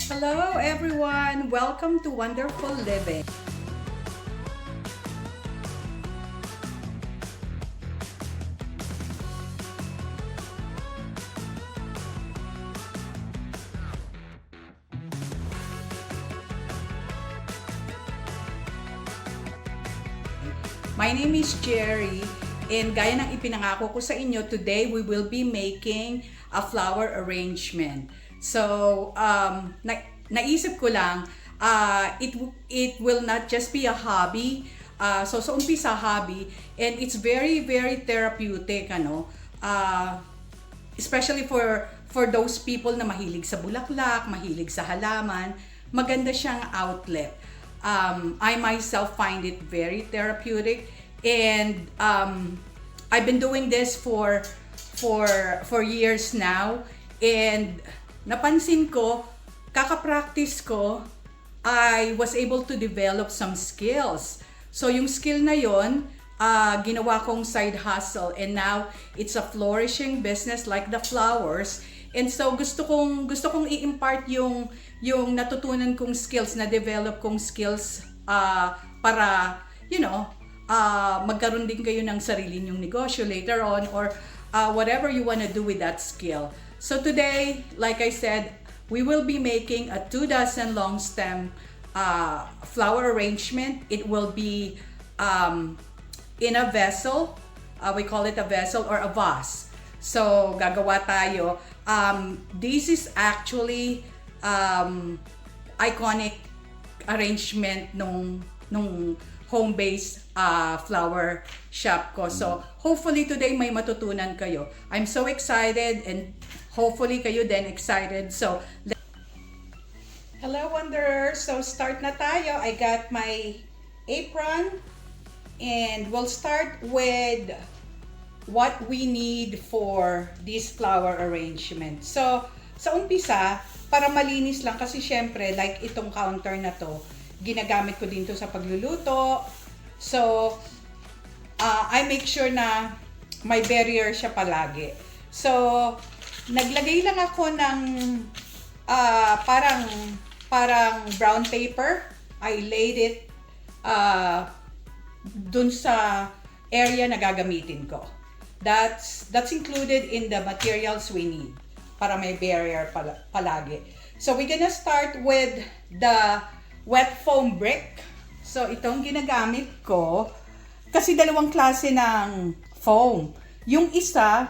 Hello everyone! Welcome to Wonderful Living. My name is Jerry, and gaya ng ipinangako ko sa inyo, today we will be making a flower arrangement. So, naisip ko lang, it will not just be a hobby. So sa umpisa hobby, and it's very therapeutic, especially for those people na mahilig sa bulaklak, mahilig sa halaman. Maganda siyang outlet. I myself find it very therapeutic, and I've been doing this for years now, and napansin ko, kaka-practice ko, I was able to develop some skills. So yung skill na yon, ginawa kong side hustle, and now it's a flourishing business like the flowers. And so gusto kong i-impart yung natutunan kong skills, na develop kong skills para magkaroon din kayo ng sarili nyong negosyo later on, or whatever you want to do with that skill. So today, like I said, we will be making a 2 dozen long stem flower arrangement. It will be in a vessel. We call it a vessel or a vase. So gagawa tayo. This is actually iconic arrangement nung home-based flower shop ko. So hopefully today may matutunan kayo. I'm so excited, and hopefully kayo din excited. So hello Wanderers! So start na tayo. I got my apron, and we'll start with what we need for this flower arrangement. So sa umpisa, para malinis lang, kasi syempre like itong counter na to, ginagamit ko din to sa pagluluto. So I make sure na may barrier siya palagi. So naglagay lang ako ng parang brown paper. I laid it dun sa area na gagamitin ko. That's included in the materials we need para may barrier palagi. So we're gonna start with the wet foam brick. So itong ginagamit ko, kasi dalawang klase ng foam. Yung isa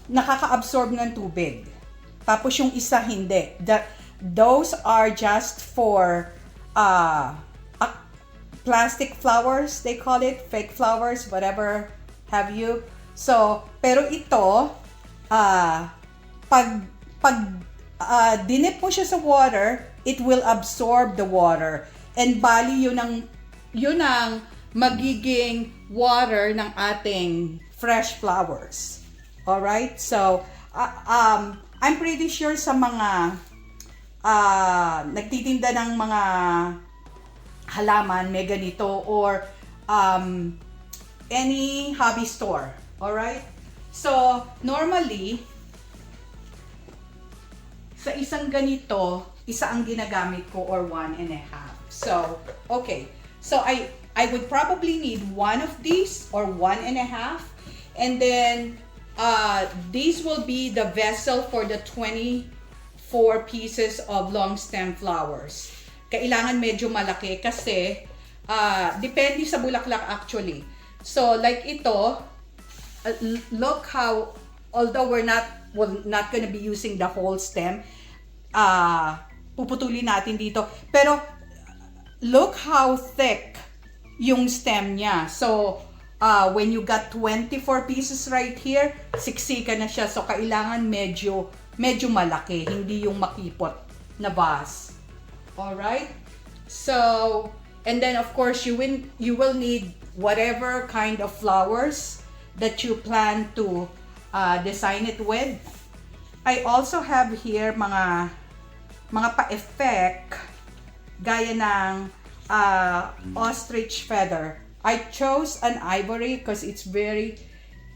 nakaka-absorb ng tubig, tapos yung isa hindi. Those are just for plastic flowers, they call it, fake flowers, whatever have you. So, pero ito, pag dinip mo siya sa water, it will absorb the water. And bali yun ang magiging water ng ating fresh flowers. Alright? So, I'm pretty sure sa mga nagtitinda ng mga halaman, may ganito, or any hobby store. Alright? So, normally, sa isang ganito, isa ang ginagamit ko, or 1.5. So, okay. So, I would probably need one of these, or 1.5. And then, these will be the vessel for the 24 pieces of long stem flowers. Kailangan medyo malaki kasi depende sa bulaklak actually. So like ito, look how, although we're not gonna be using the whole stem, puputulin natin dito. Pero look how thick yung stem niya. So when you got 24 pieces right here, siksikan na siya. So kailangan medyo malaki, hindi yung makipot na vase. Alright? So, and then of course you will need whatever kind of flowers that you plan to design it with. I also have here mga pa-effect gaya ng ostrich feather. I chose an ivory because it's very,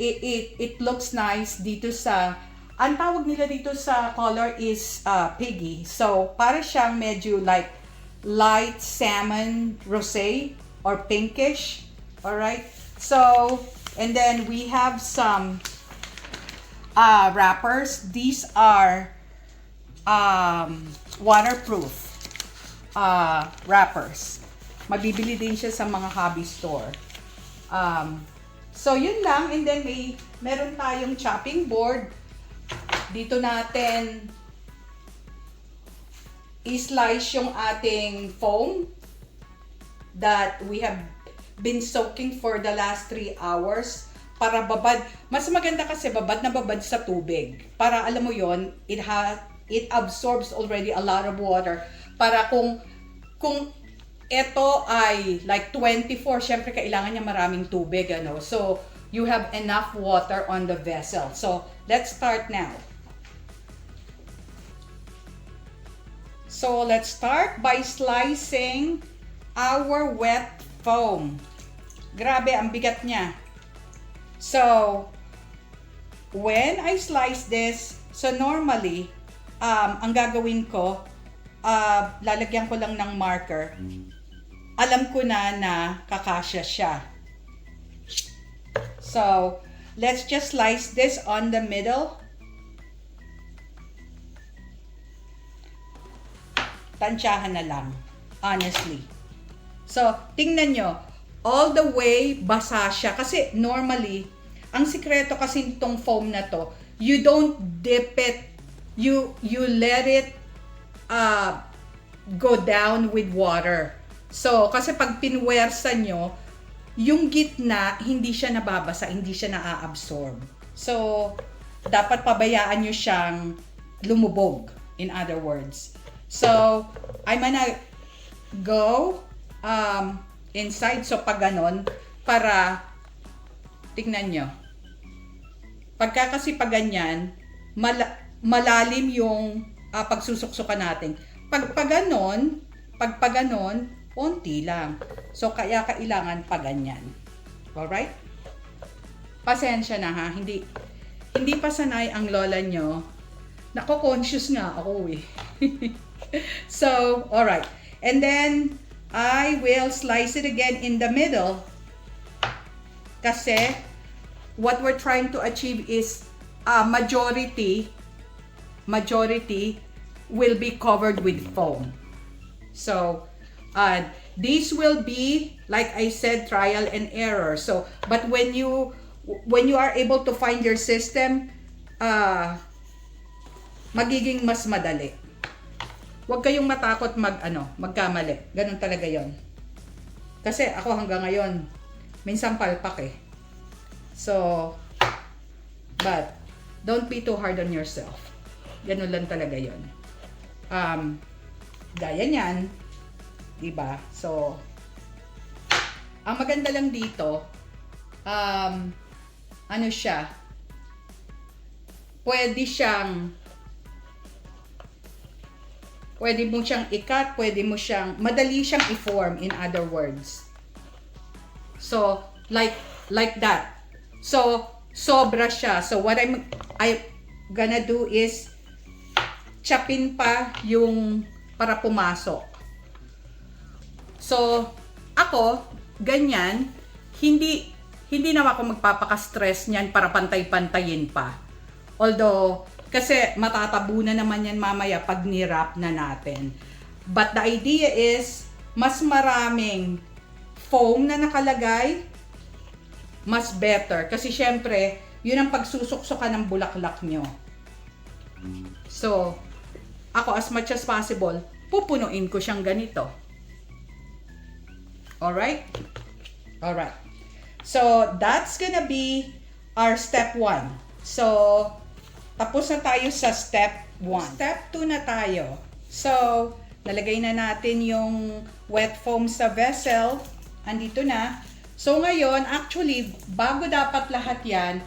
it looks nice dito sa ang tawag nila dito sa color is piggy. So, para siyang medyo like light salmon rosé or pinkish. Alright? So, and then we have some wrappers. These are waterproof wrappers. Mabibili din siya sa mga hobby store. So, yun lang. And then, meron tayong chopping board. Dito natin i-slice yung ating foam that we have been soaking for the last 3 hours para babad. Mas maganda kasi babad na babad sa tubig. Para alam mo yon, it absorbs already a lot of water. Para kung ito ay like 24, syempre kailangan niya maraming tubig, ano. So, you have enough water on the vessel. So, let's start now. So, let's start by slicing our wet foam. Grabe, ang bigat niya. So, when I slice this, so normally, ang gagawin ko, lalagyan ko lang ng marker. Alam ko na kakasya siya. So, let's just slice this on the middle. Tansyahan na lang, honestly. So, tingnan nyo, all the way basa siya. Kasi normally, ang sikreto kasi nitong foam na to, you don't dip it, you let it go down with water. So, kasi pag pinwersa nyo, yung gitna, hindi siya nababasa, hindi siya naa-absorb. So, dapat pabayaan nyo siyang lumubog, in other words. So, I'm gonna go inside. So, pag ganon, para, tignan nyo. Pagka kasi pag ganyan, malalim yung pagsusuksukan natin. Pag ganon, onti lang. So, kaya kailangan pa ganyan. Alright? Pasensya na ha. Hindi pa sanay ang lola nyo. Nako-conscious nga ako eh. So, alright. And then, I will slice it again in the middle. Kasi, what we're trying to achieve is majority will be covered with foam. So, these will be, like I said, trial and error. So, but when you are able to find your system, magiging mas madali. Huwag kayong matakot magkamali. Ganun talaga yon. Kasi ako hanggang ngayon, minsan palpak eh. So, but, don't be too hard on yourself. Ganun lang talaga yon. Gaya niyan, diba? So, ang maganda lang dito, ano siya, pwede mo siyang i-cut, madali siyang i-form, in other words. So, like that. So, sobra siya. So, what I'm gonna do is, chapin pa yung para pumasok. So, ako, ganyan, hindi naman ako magpapaka-stress niyan para pantay-pantayin pa. Although, kasi matatabunan naman yan mamaya pag ni-wrap na natin. But the idea is, mas maraming foam na nakalagay, mas better. Kasi syempre, yun ang pagsusuksukan ng bulaklak nyo. So, ako as much as possible, pupunuin ko siyang ganito. Alright? Alright. So, that's gonna be our step 1. So, tapos na tayo sa step 1. Step 2 na tayo. So, nalagay na natin yung wet foam sa vessel. Andito na. So, ngayon, actually, bago dapat lahat yan,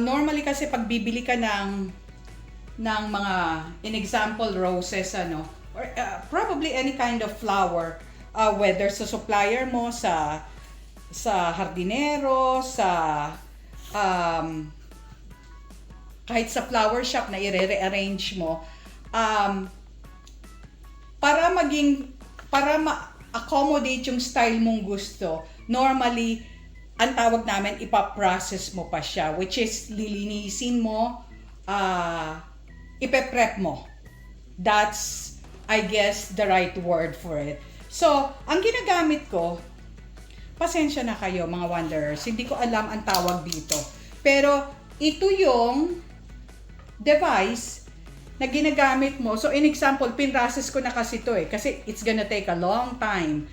normally kasi pag bibili ka ng mga, in example, roses, or probably any kind of flower, whether sa supplier mo, sa hardinero, sa kahit sa flower shop na i-rearrange mo, para ma-accommodate yung style mong gusto, normally, ang tawag namin, ipaprocess mo pa siya, which is lilinisin mo, ipe-prep mo. That's, I guess, the right word for it. So, ang ginagamit ko, pasensya na kayo mga wanderers, hindi ko alam ang tawag dito. Pero, ito yung device na ginagamit mo. So, in example, pinrocess ko na kasi ito kasi it's gonna take a long time.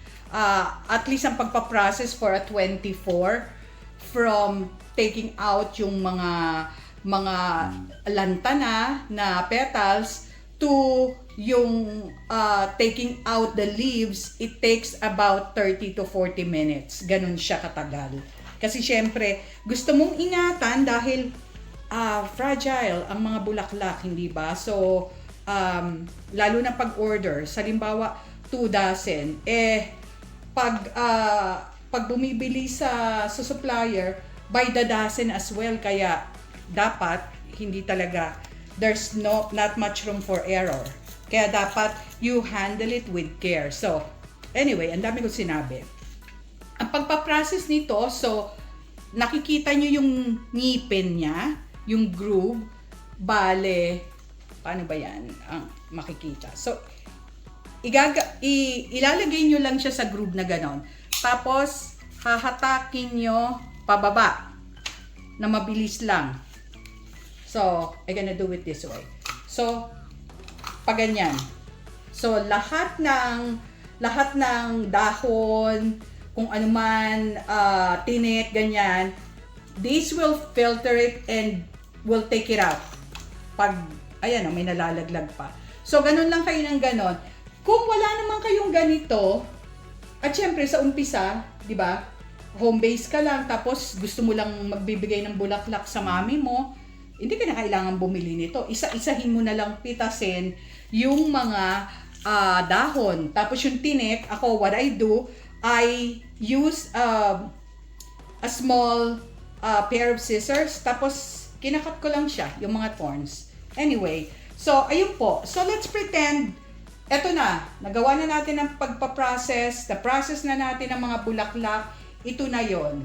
At least ang pagpaprocess for a 24 from taking out yung mga lantana na petals to yung taking out the leaves, it takes about 30 to 40 minutes. Ganun siya katagal. Kasi syempre, gusto mong ingatan dahil fragile ang mga bulaklak, hindi ba? So, lalo na pag-order, halimbawa 2 dozen, pag bumibili sa supplier, by the dozen as well, kaya dapat hindi talaga, there's not much room for error. Kaya dapat you handle it with care. So, anyway, ang dami ko sinabi. Ang pagpaprocess nito, so, nakikita nyo yung ngipin niya, yung groove, bale, paano ba yan ang makikita? So, ilalagay nyo lang siya sa groove na ganon. Tapos, hahatakin nyo pababa na mabilis lang. So, I'm gonna do it this way. So, pag ganyan. So, lahat ng dahon, kung ano man, tinik, ganyan, this will filter it and will take it out. Pag, ayan may nalalaglag pa. So, ganun lang kayo ng ganon. Kung wala naman kayong ganito, at syempre sa umpisa, di ba, home base ka lang, tapos gusto mo lang magbibigay ng bulaklak sa mami mo, hindi ka na kailangan bumili nito. Isa-isahin mo na lang pitasin yung mga dahon. Tapos yung tinik, ako, what I do, I use a small pair of scissors, tapos kinakat ko lang siya, yung mga thorns. Anyway, so ayun po. So let's pretend, eto na, nagawa na natin ang pagpaprocess, na-process na natin ang mga bulaklak, ito na yon.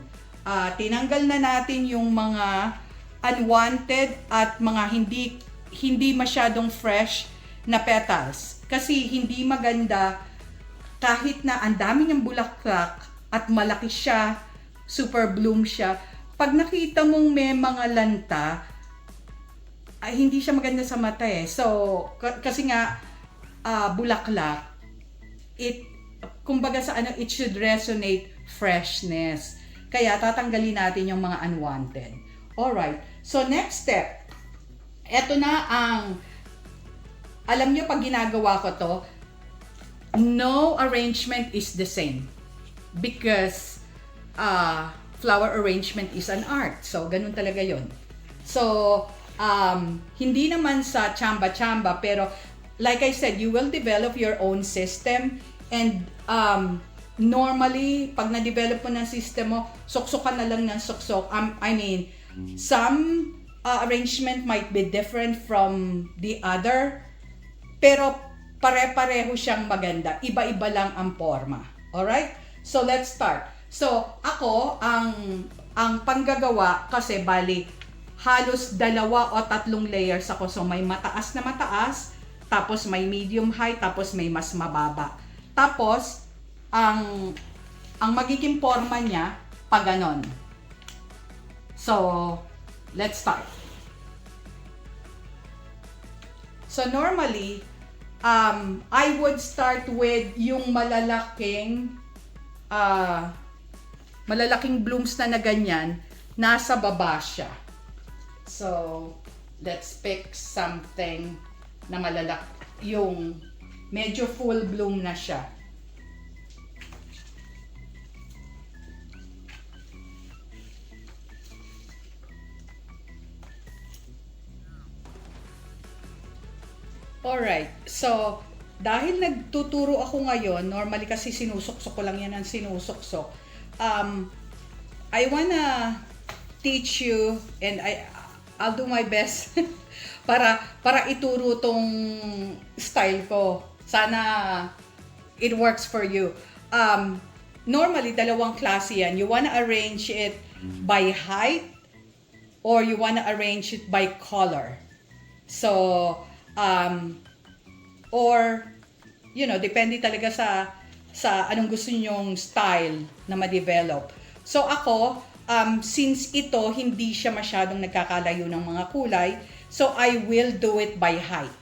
Tinanggal na natin yung mga unwanted at mga hindi masyadong fresh na petals. Kasi hindi maganda kahit na ang dami ng bulaklak at malaki siya, super bloom siya, pag nakita mong may mga lanta, ay hindi siya maganda sa mata So, kasi nga, bulaklak, kumbaga sa it should resonate freshness. Kaya tatanggalin natin yung mga unwanted. Alright, so next step, eto na alam nyo pag ginagawa ko to, no arrangement is the same. Because, flower arrangement is an art. So, ganun talaga yon. So, hindi naman sa chamba-chamba, pero like I said, you will develop your own system and normally, pag na-develop mo ng system mo, suksukan na lang ng suksok. I mean, some arrangement might be different from the other, pero pare-pareho siyang maganda. Iba-iba lang ang forma. Alright? So, let's start. So, ako, ang panggagawa, kasi bali, halos 2 o 3 layers ako. So, may mataas na mataas, tapos may medium high, tapos may mas mababa. Tapos, ang magiging forma niya, pag ganon. So, let's start. So, normally, I would start with yung malalaking blooms na ganyan, nasa baba siya. So, let's pick something na yung medyo full bloom na siya. Alright, so dahil nagtuturo ako ngayon, normally kasi sinusuksok ko lang yan ang sinusuksok. I wanna teach you and I'll do my best para ituro tong style ko. Sana it works for you. Normally, dalawang klase yan. You wanna arrange it by height or you wanna arrange it by color. So, or, depende talaga sa anong gusto nyong style na ma-develop. So ako, since ito, hindi siya masyadong nagkakalayo ng mga kulay, so I will do it by height.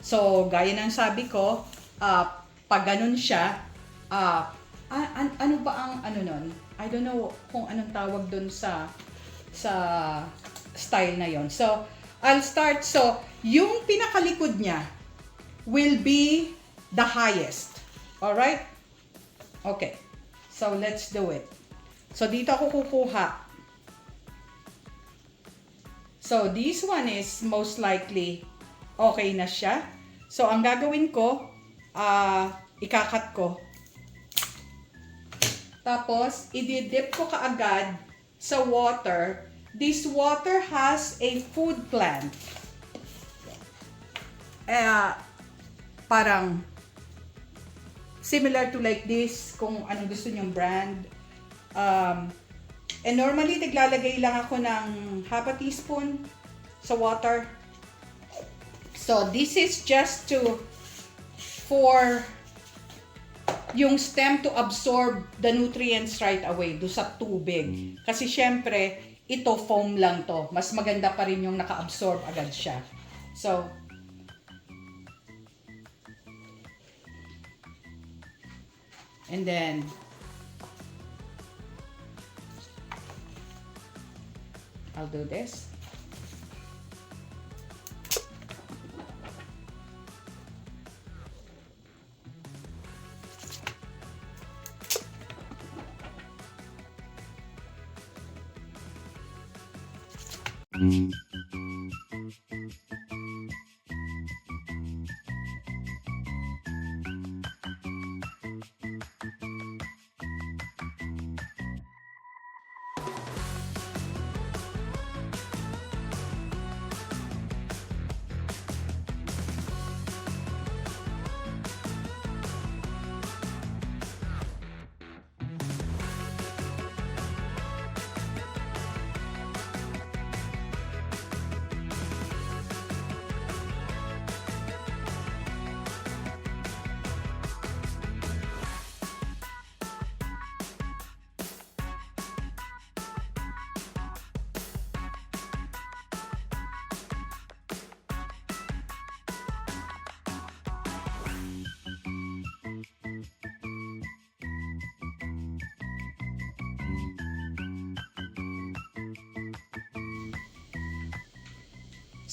So, gaya ng sabi ko, pag ganun siya, ano ba ang nun? I don't know kung anong tawag dun sa style na yon. So, I'll start. So, yung pinakalikod niya will be the highest. Alright? Okay. So, let's do it. So, dito ako kukuha. So, this one is most likely okay na siya. So, ang gagawin ko, ikakat ko. Tapos, i-dip ko kaagad sa water. This water has a food plant. Parang similar to like this, kung anong gusto nyong brand. And normally, naglalagay lang ako ng half a teaspoon sa water. So, this is just for yung stem to absorb the nutrients right away do sa tubig. Kasi syempre, ito foam lang to. Mas maganda pa rin yung naka-absorb agad siya. So, and then, I'll do this.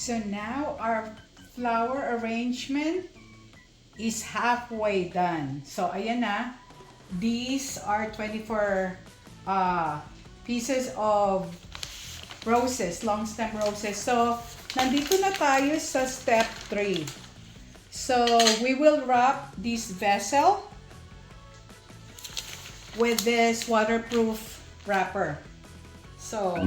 So now our flower arrangement is halfway done. So ayan na. These are 24 pieces of roses, long stem roses. So nandito na tayo sa step 3. So we will wrap this vessel with this waterproof wrapper. So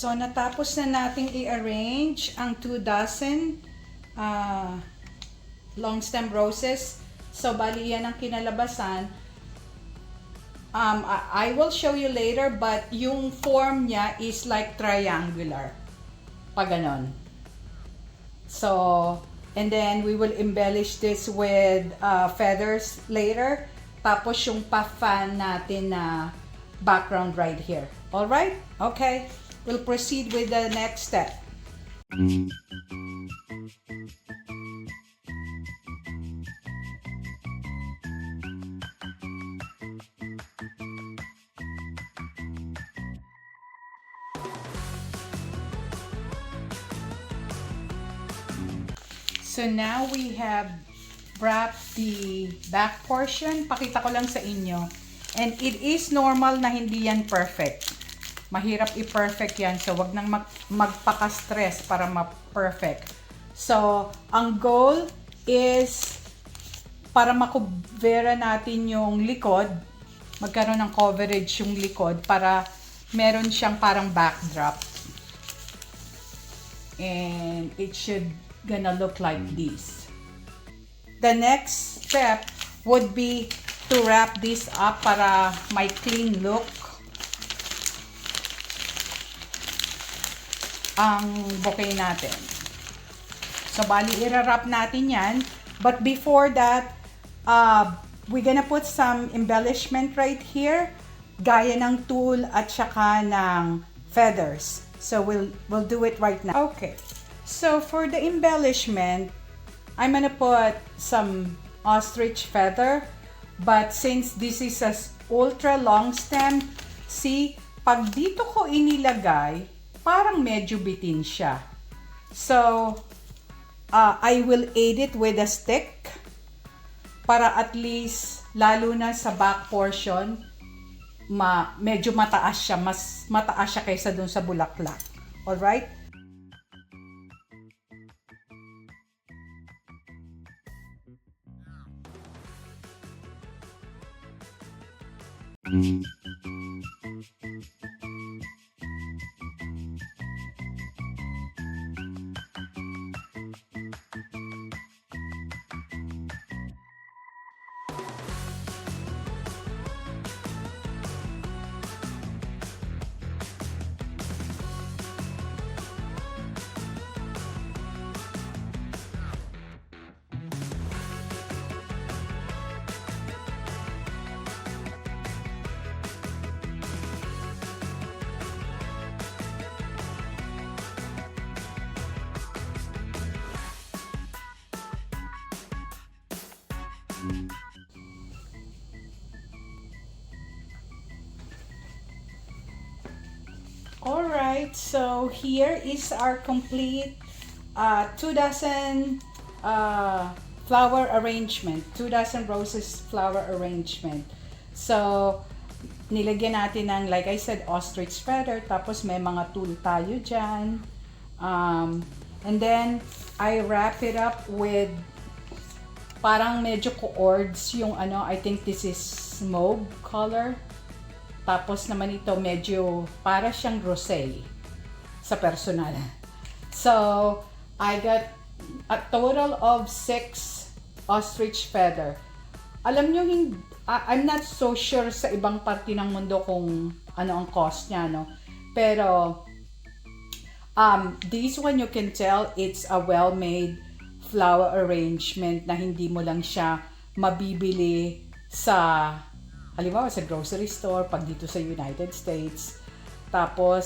So, natapos na nating i-arrange ang 2 dozen long stem roses. So, bali yan ang kinalabasan. I will show you later, but yung form niya is like triangular. Pag ganon. So, and then we will embellish this with feathers later. Tapos yung pa-fan natin na background right here. Alright? Okay. We'll proceed with the next step. So now we have wrapped the back portion. Pakita ko lang sa inyo. And it is normal na hindi yan perfect. Mahirap i-perfect yan. So wag nang magpaka-stress para ma-perfect. So ang goal is para makubera natin yung likod. Magkaroon ng coverage yung likod para meron siyang parang backdrop. And it should gonna look like this. The next step would be to wrap this up para may clean look ang bouquet natin. So bali i-wrap natin yan, but before that we're gonna put some embellishment right here gaya ng tulle at saka ng feathers. So we'll do it right now. Okay. So for the embellishment, I'm gonna put some ostrich feather, but since this is a ultra long stem, see, pag dito ko inilagay, parang medyo bitin siya. So I will aid it with a stick para at least, lalo na sa back portion, medyo mataas siya, mas mataas siya kaysa dun sa bulaklak. Alright? Alright, so here is our complete 2 dozen flower arrangement, 2 dozen roses flower arrangement. So, nilagyan natin ng, like I said, ostrich feather, tapos may mga tulle tayo dyan. And then, I wrap it up with parang medyo cords yung ano, I think this is mauve color. Tapos naman ito medyo para siyang rosé sa personal. So, I got a total of 6 ostrich feather. Alam nyo, I'm not so sure sa ibang parte ng mundo kung ano ang cost niya, no? Pero, this one you can tell it's a well-made flower arrangement na hindi mo lang siya mabibili sa halimbawa sa grocery store, pag dito sa United States. Tapos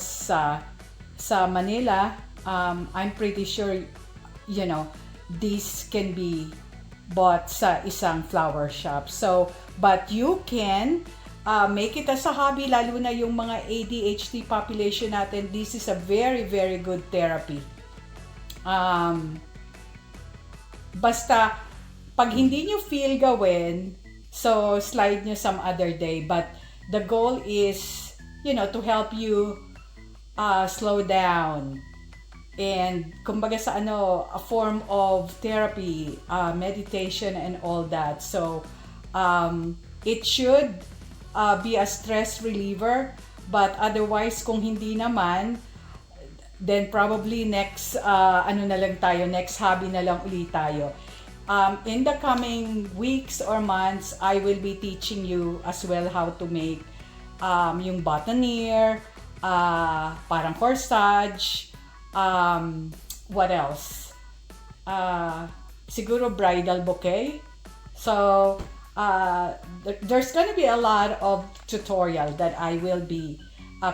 sa Manila, I'm pretty sure, you know, this can be bought sa isang flower shop. So, but you can make it as a hobby, lalo na yung mga ADHD population natin. This is a very, very good therapy. Basta, pag hindi nyo feel gawin, so, slide nyo some other day. But the goal is, you know, to help you slow down. And, kumbaga sa ano, a form of therapy, meditation and all that. So, it should be a stress reliever. But otherwise, kung hindi naman, then probably next, next hobby na lang ulit tayo. In the coming weeks or months, I will be teaching you as well how to make yung boutonniere, parang corsage, what else? siguro bridal bouquet. So, there's gonna be a lot of tutorial that I will be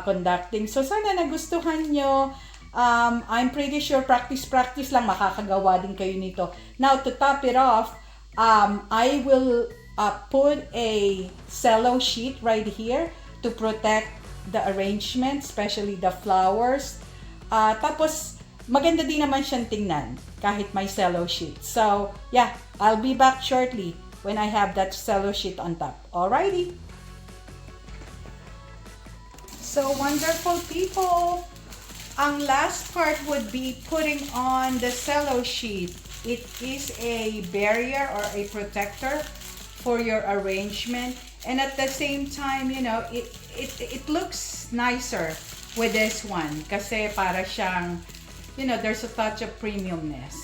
conducting. So, sana nagustuhan nyo. I'm pretty sure practice lang makakagawa din kayo nito. Now, to top it off, I will put a cello sheet right here to protect the arrangement, especially the flowers. Tapos, maganda din naman siyang tingnan kahit may cello sheet. So, yeah, I'll be back shortly when I have that cello sheet on top. Alrighty. So, wonderful people. Ang last part would be putting on the cello sheet. It is a barrier or a protector for your arrangement. And at the same time, you know, it looks nicer with this one. Kasi para siyang, you know, there's a touch of premiumness.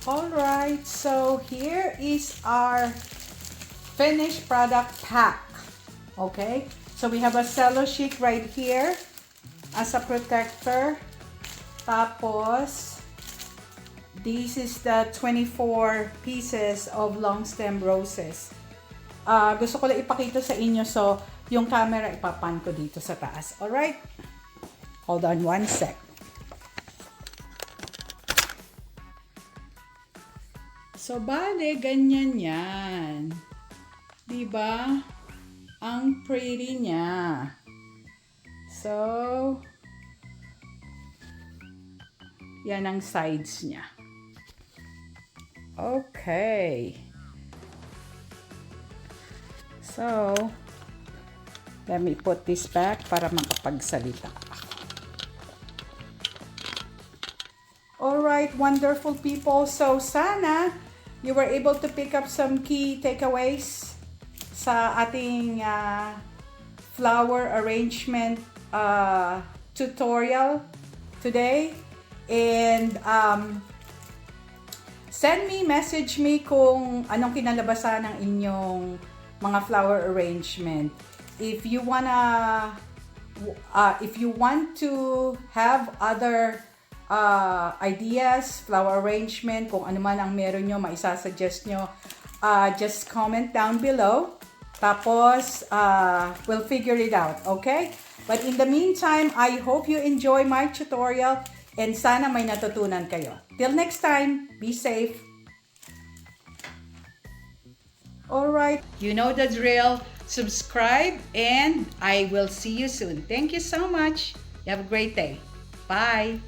Alright, so here is our finished product pack. Okay, so we have a cello sheet right here as a protector. Tapos, this is the 24 pieces of long stem roses. Gusto ko lang ipakita sa inyo, so yung camera ipapan ko dito sa taas. Alright, hold on one sec. So, bale, ganyan yan. Diba? Ang pretty niya. So, yan ang sides niya. Okay. So, let me put this back para makapagsalita ako. Alright, wonderful people. So, sana you were able to pick up some key takeaways sa ating flower arrangement tutorial today. And message me kung anong kinalabasan ng inyong mga flower arrangement. If you want to have other ideas, flower arrangement, kung ano man ang meron nyo, maisasuggest nyo, just comment down below. Tapos, we'll figure it out, okay? But in the meantime, I hope you enjoy my tutorial and sana may natutunan kayo. Till next time, be safe. Alright, you know the drill. Subscribe and I will see you soon. Thank you so much. You have a great day. Bye.